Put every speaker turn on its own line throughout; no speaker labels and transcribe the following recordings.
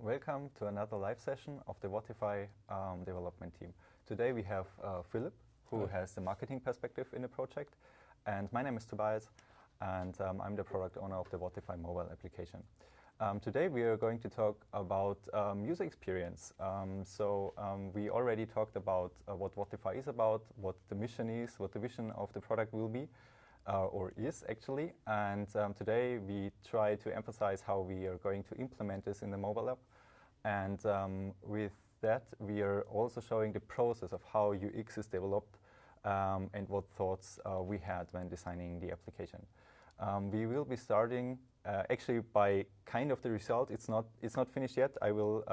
welcome to another live session of the Wattify development team. Today we have Philip, who has the marketing perspective in the project, and my name is Tobias, and I'm the product owner of the Wattify mobile application. Today we are going to talk about user experience. We already talked about what Wattify is about, what the mission is, what the vision of the product will be, or is actually. And today we try to emphasize how we are going to implement this in the mobile app. And with that, we are also showing the process of how UX is developed and what thoughts we had when designing the application. We will be starting actually by kind of the result. It's not finished yet. I will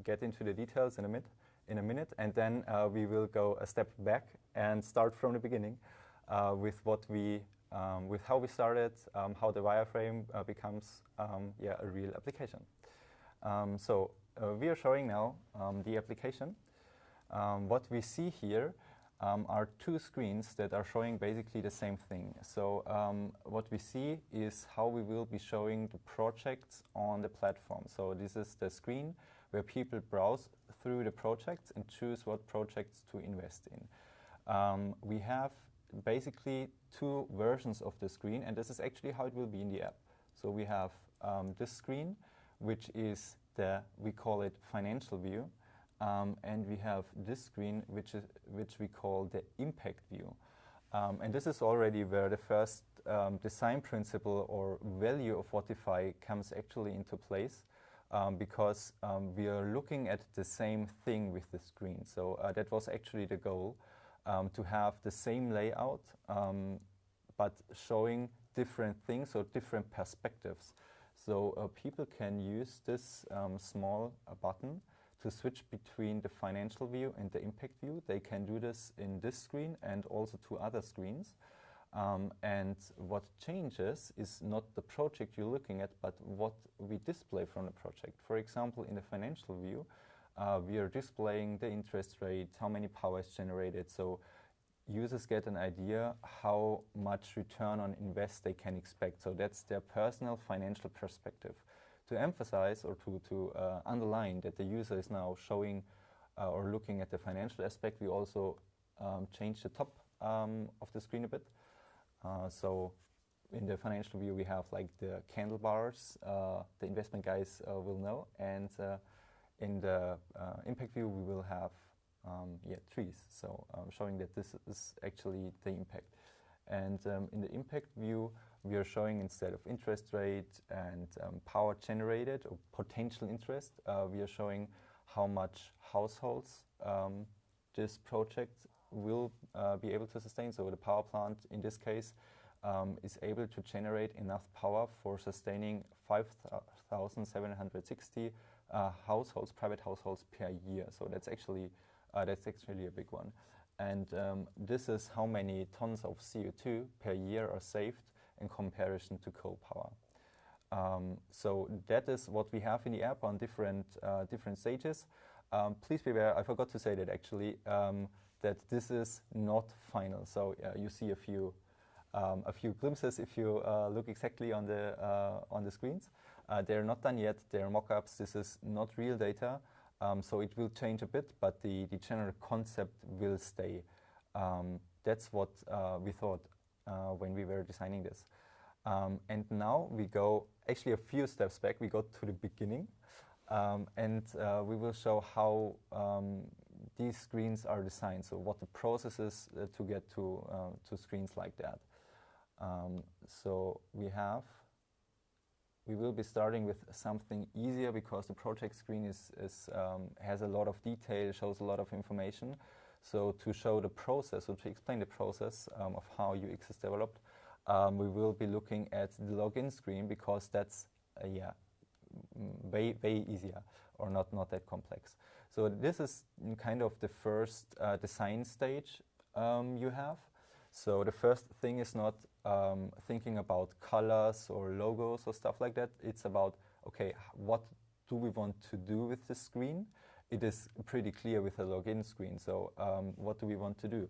get into the details in a minute, and then we will go a step back and start from the beginning with how we started, how the wireframe becomes a real application. We are showing now the application. What we see here are two screens that are showing basically the same thing. So what we see is how we will be showing the projects on the platform. So this is the screen where people browse through the projects and choose what projects to invest in. We have basically two versions of the screen, and this is actually how it will be in the app. So we have this screen, which is we call it financial view. And we have this screen, which we call the impact view. And this is already where the first design principle or value of Wattify comes actually into place, because we are looking at the same thing with the screen. So that was actually the goal, to have the same layout, but showing different things or different perspectives. So people can use this small button to switch between the financial view and the impact view. They can do this in this screen and also two other screens. And what changes is not the project you're looking at, but what we display from the project. For example, in the financial view, we are displaying the interest rate, how many power is generated, so users get an idea how much return on invest they can expect. So that's their personal financial perspective. To emphasize or to underline that the user is now showing or looking at the financial aspect, we also change the top of the screen a bit. So in the financial view, we have like the candle bars, the investment guys will know, and in the impact view, we will have trees, so showing that this is actually the impact. And in the impact view, we are showing, instead of interest rate and power generated or potential interest, we are showing how much households this project will be able to sustain. So the power plant, in this case, is able to generate enough power for sustaining 5,760 households, private households per year. So that's actually a big one. And this is how many tons of CO2 per year are saved in comparison to coal power. So that is what we have in the app on different stages. Please be aware, I forgot to say that actually, that this is not final. So you see a few glimpses if you look exactly on the screens. They're not done yet. They're mock-ups. This is not real data. So it will change a bit, but the general concept will stay. That's what we thought when we were designing this. And now we go actually a few steps back. We go to the beginning, and we will show how these screens are designed. So what the process is to get to screens like that. So we will be starting with something easier, because the project screen has a lot of detail, shows a lot of information. So to show the process, or to explain the process of how UX is developed, we will be looking at the login screen, because that's way easier, or not that complex. So this is kind of the first design stage you have. So the first thing is not thinking about colors or logos or stuff like that. It's about, okay, what do we want to do with the screen? It is pretty clear with the login screen. So what do we want to do?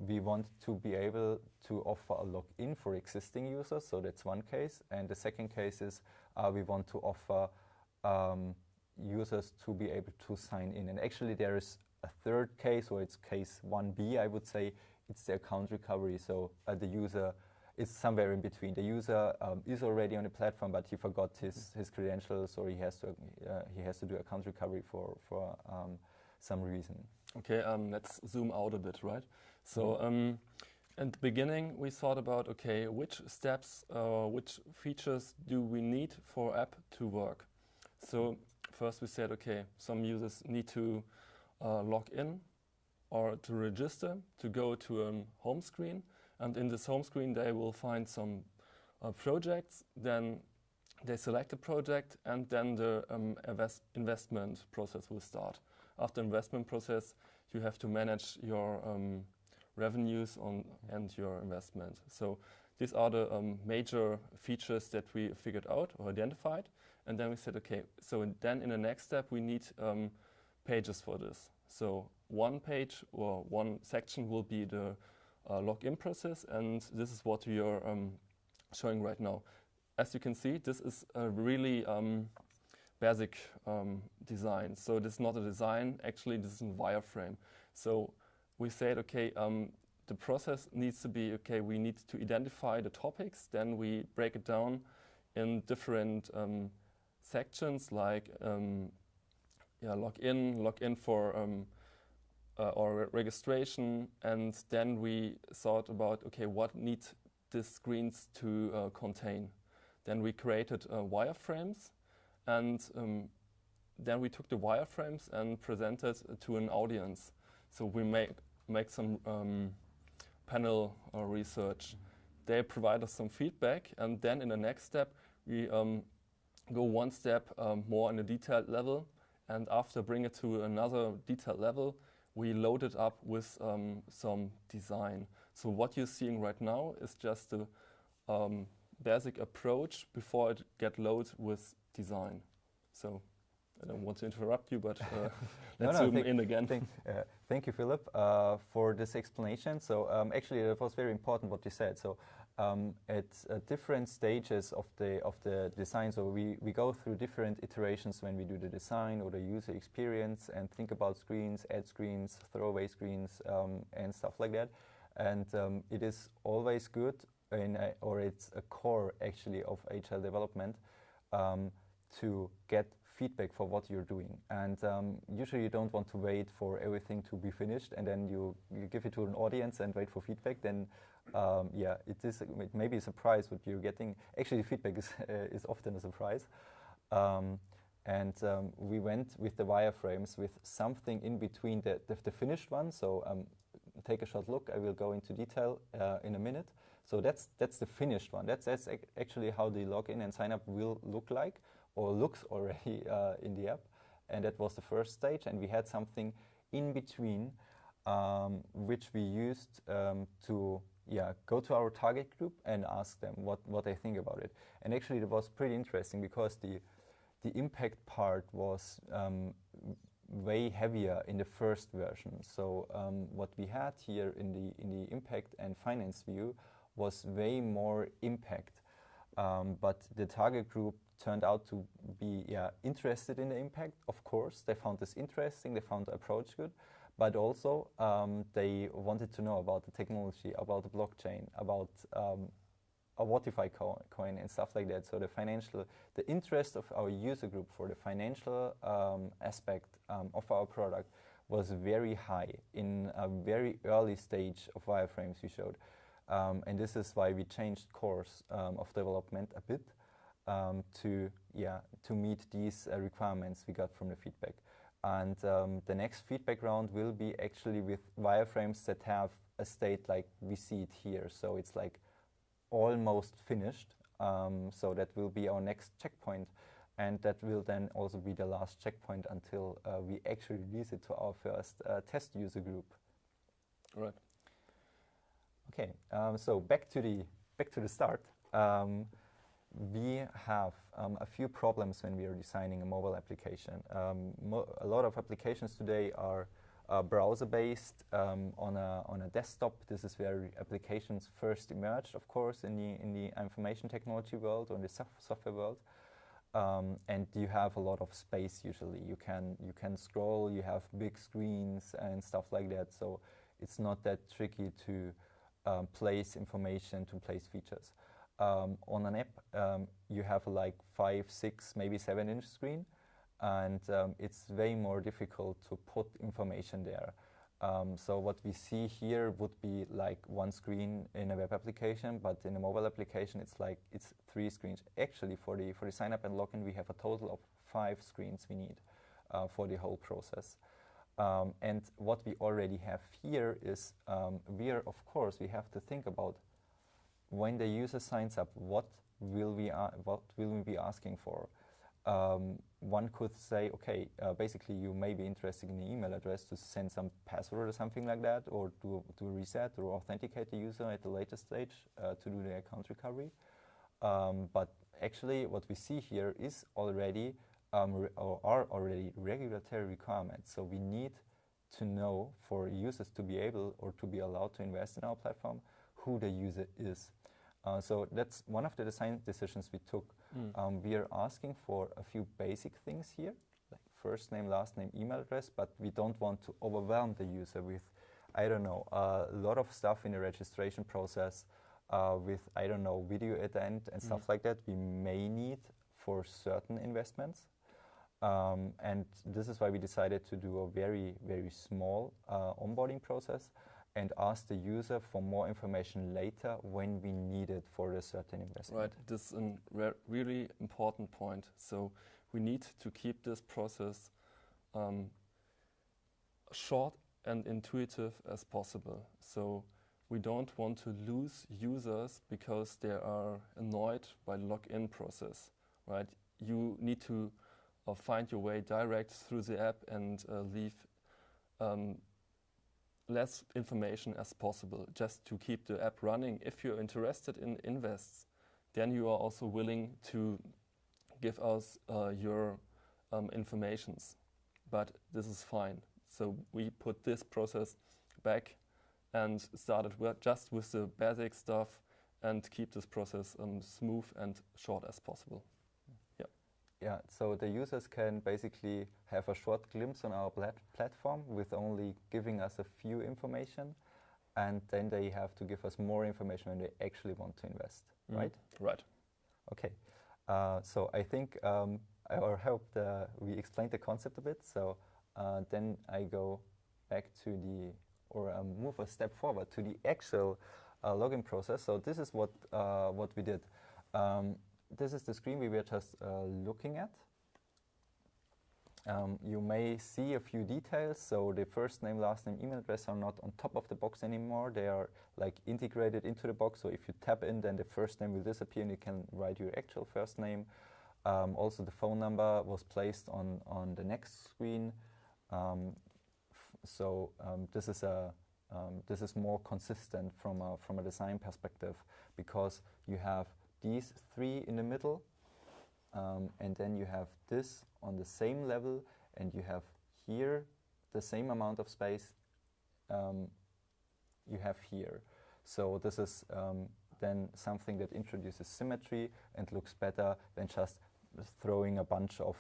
We want to be able to offer a login for existing users. So that's one case. And the second case is we want to offer users to be able to sign in. And actually there is a third case, or it's case 1B, I would say. It's the account recovery. So the user is somewhere in between. The user is already on the platform, but he forgot his credentials, or he has to do account recovery for some reason.
Okay, let's zoom out a bit, right? So at the beginning, we thought about, okay, which steps, which features do we need for app to work? So first we said, okay, some users need to log in or to register to go to a home screen. And in this home screen, they will find some projects. Then they select a project, and then the investment process will start. After investment process, you have to manage your revenues and your investment. So these are the major features that we figured out or identified. And then we said, okay, so then in the next step, we need pages for this. So one page or one section will be the login process, and this is what we are showing right now. As you can see, this is a really basic design. So this is not a design, actually this is a wireframe. So we said, okay, the process needs to be, okay, we need to identify the topics, then we break it down in different sections, like login for or registration, and then we thought about, okay, what need these screens to contain. Then we created wireframes, and then we took the wireframes and presented to an audience. So we make some panel research. They provide us some feedback, and then in the next step, we go one step more on a detailed level, and after bring it to another detailed level, we load it up with some design. So what you're seeing right now is just the basic approach before it get loaded with design. So I don't want to interrupt you, but let's zoom in again.
Thank you, Philip, for this explanation. So actually, it was very important what you said. So at different stages of the design, so we go through different iterations when we do the design or the user experience, and think about screens, add screens, throw away screens, and stuff like that. And it is always good, or it's a core actually of agile development, to get feedback for what you're doing. And usually you don't want to wait for everything to be finished and then you give it to an audience and wait for feedback. Then yeah, it may be a surprise what you're getting. Actually, feedback is often a surprise. And we went with the wireframes with something in between the finished one. So take a short look. I will go into detail in a minute. So that's the finished one. That's actually how the login and sign up will look like, or looks already in the app. And that was the first stage. And we had something in between, which we used to go to our target group and ask them what they think about it. And actually it was pretty interesting because the impact part was way heavier in the first version. So what we had here in the impact and finance view was way more impact. But the target group turned out to be interested in the impact. Of course, they found this interesting, they found the approach good, but also they wanted to know about the technology, about the blockchain, about a Wattify coin and stuff like that. So the interest of our user group for the financial aspect of our product was very high in a very early stage of wireframes we showed. And this is why we changed course of development a bit to meet these requirements we got from the feedback. And the next feedback round will be actually with wireframes that have a state like we see it here. So it's like almost finished. So that will be our next checkpoint. And that will then also be the last checkpoint until we actually release it to our first test user group.
All right.
Okay, so back to the start. We have a few problems when we are designing a mobile application. A lot of applications today are browser-based on a desktop. This is where applications first emerged, of course, in the information technology world or in the software world. and you have a lot of space usually. You can scroll, you have big screens and stuff like that, so it's not that tricky to place information, to place features. On an app, you have like 5, 6, maybe 7-inch screen, and it's way more difficult to put information there. So what we see here would be like one screen in a web application, but in a mobile application it's 3 screens. Actually, for the sign up and login, we have a total of 5 screens we need for the whole process. And what we already have here is we have to think about when the user signs up, what will we be asking for? One could say, okay, basically you may be interested in the email address to send some password or something like that, or to reset or authenticate the user at the later stage to do the account recovery. But actually what we see here is already are already regulatory requirements. So we need to know for users to be able or to be allowed to invest in our platform who the user is. So that's one of the design decisions we took. We are asking for a few basic things here, like first name, last name, email address, but we don't want to overwhelm the user with, I don't know, a lot of stuff in the registration process with, I don't know, video at the end and stuff like that we may need for certain investments. And this is why we decided to do a very, very small onboarding process and ask the user for more information later when we need it for a certain investment.
Right, this is a really important point. So we need to keep this process short and intuitive as possible. So we don't want to lose users because they are annoyed by the login process, right? You need to find your way direct through the app and leave less information as possible, just to keep the app running. If you're interested in invests, then you are also willing to give us your informations. But this is fine. So we put this process back and started just with the basic stuff and keep this process smooth and short as possible.
Yeah, so the users can basically have a short glimpse on our platform with only giving us a few information, and then they have to give us more information when they actually want to invest, right?
Right.
Okay, so I think, or hope we explained the concept a bit, so then I go back to move a step forward to the actual login process. So this is what we did. This is the screen we were just looking at. You may see a few details. So the first name, last name, email address are not on top of the box anymore. They are like integrated into the box. So if you tap in, then the first name will disappear and you can write your actual first name. Also the phone number was placed on the next screen. This is more consistent from a design perspective, because you have these 3 in the middle, and then you have this on the same level, and you have here the same amount of space you have here. So this is then something that introduces symmetry and looks better than just throwing a bunch of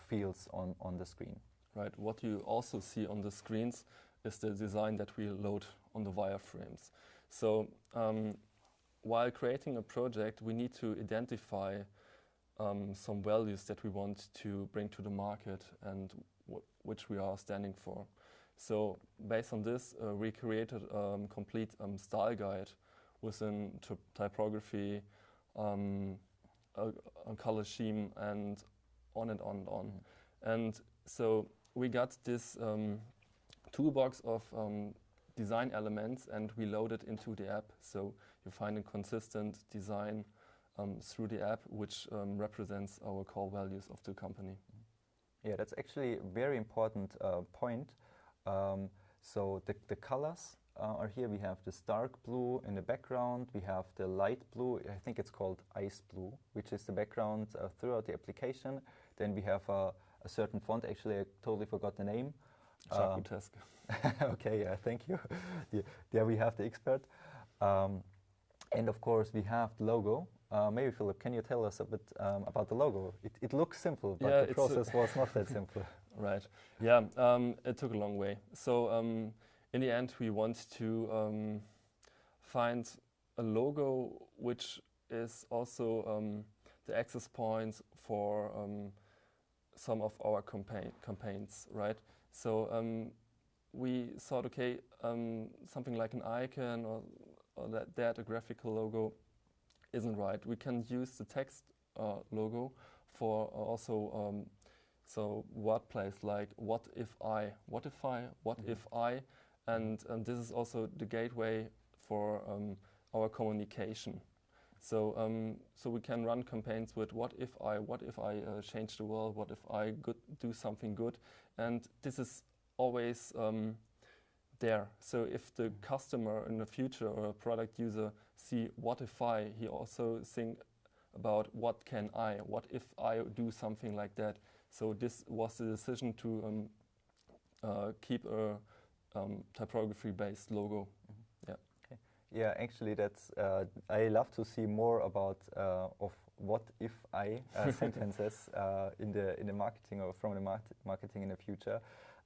fields on the screen.
Right, what you also see on the screens is the design that we load on the wireframes. So while creating a project, we need to identify some values that we want to bring to the market and which we are standing for. So based on this, we created a complete style guide within typography, a color scheme, and on and on and on. And so we got this toolbox of design elements, and we load it into the app. So you find a consistent design through the app, which represents our core values of the company.
Yeah, that's actually a very important point. So the colors are here. We have this dark blue in the background. We have the light blue. I think it's called ice blue, which is the background throughout the application. Then we have a certain font. Actually, I totally forgot the name.
Charcutesk.
Okay, yeah, thank you. There we have the expert. And of course, we have the logo. Maybe Philip, can you tell us a bit about the logo? It looks simple, but
Yeah,
the process was not that simple.
Right. Yeah, it took a long way. So in the end, we want to find a logo which is also the access points for some of our campaigns, right? So we thought, okay, something like an icon or that a graphical logo isn't right. We can use the text logo for also so wordplays like what if I, Wattify, what if I, and this is also the gateway for our communication. So so we can run campaigns with what if I change the world, what if I do something good, and this is always there. So if the customer in the future or a product user see Wattify, he also think about what if I do something like that. So this was the decision to keep a typography-based logo. Yeah.
Okay. Yeah, actually, that's I love to see more about of what if I sentences in the marketing or from the marketing in the future.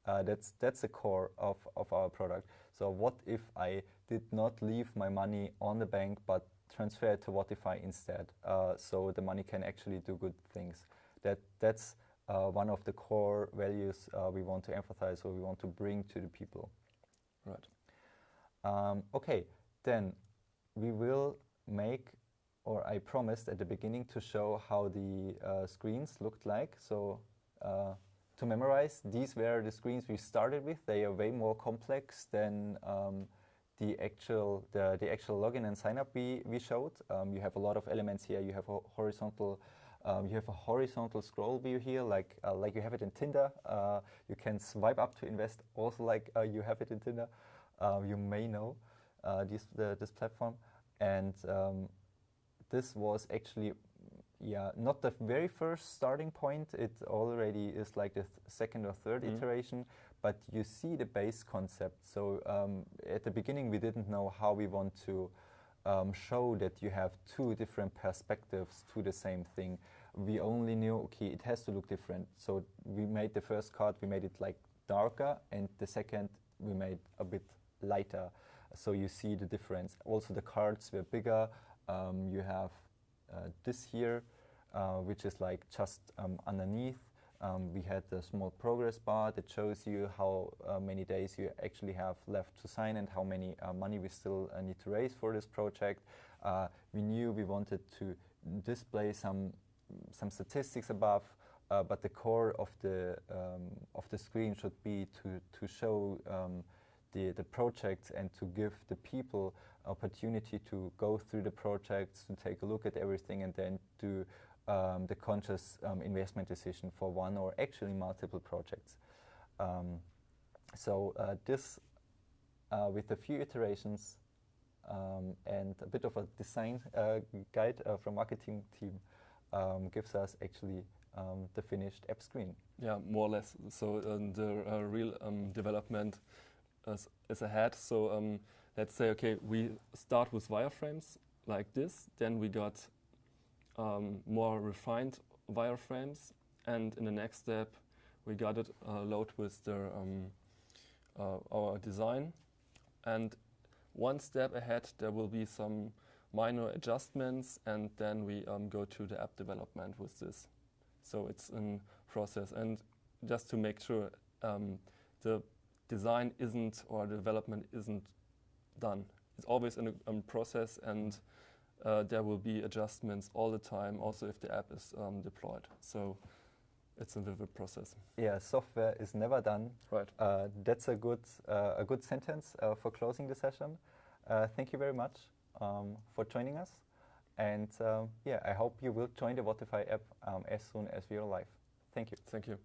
That's the core of our product. So what if I did not leave my money on the bank but transfer it to Wattify instead? So the money can actually do good things. That's one of the core values we want to emphasize or we want to bring to the people.
Right.
Okay, then we will make, or I promised at the beginning to show how the screens looked like. So to memorize, these were the screens we started with. They are way more complex than the actual login and sign up we showed. You have a lot of elements here. You have a horizontal scroll view here, like you have it in Tinder. You can swipe up to invest, also like you have it in Tinder. You may know this platform, and this was actually not the very first starting point. It already is like the second or third iteration, but you see the base concept. So at the beginning we didn't know how we want to show that you have two different perspectives to the same thing. We only knew, okay, it has to look different. So we made the first card, we made it like darker, and the second we made a bit lighter. So you see the difference. Also the cards were bigger. You have this here, which is like just underneath. We had a small progress bar that shows you how many days you actually have left to sign and how many money we still need to raise for this project. We knew we wanted to display some statistics above, but the core of the screen should be to show the projects and to give the people opportunity to go through the projects, to take a look at everything, and then do the conscious investment decision for one or actually multiple projects. This, with a few iterations and a bit of a design guide from marketing team, gives us actually the finished app screen.
Yeah, more or less. So the real development is ahead. So let's say, okay, we start with wireframes like this, then we got more refined wireframes, and in the next step we got it load with our design, and one step ahead there will be some minor adjustments, and then we go to the app development with this. So it's in process, and just to make sure the design isn't, or the development isn't done. It's always in a process, and there will be adjustments all the time, also if the app is deployed. So it's a vivid process.
Yeah, software is never done.
Right.
That's a good sentence for closing the session. Thank you very much for joining us, and I hope you will join the Wattify app as soon as we are live. Thank you.
Thank you.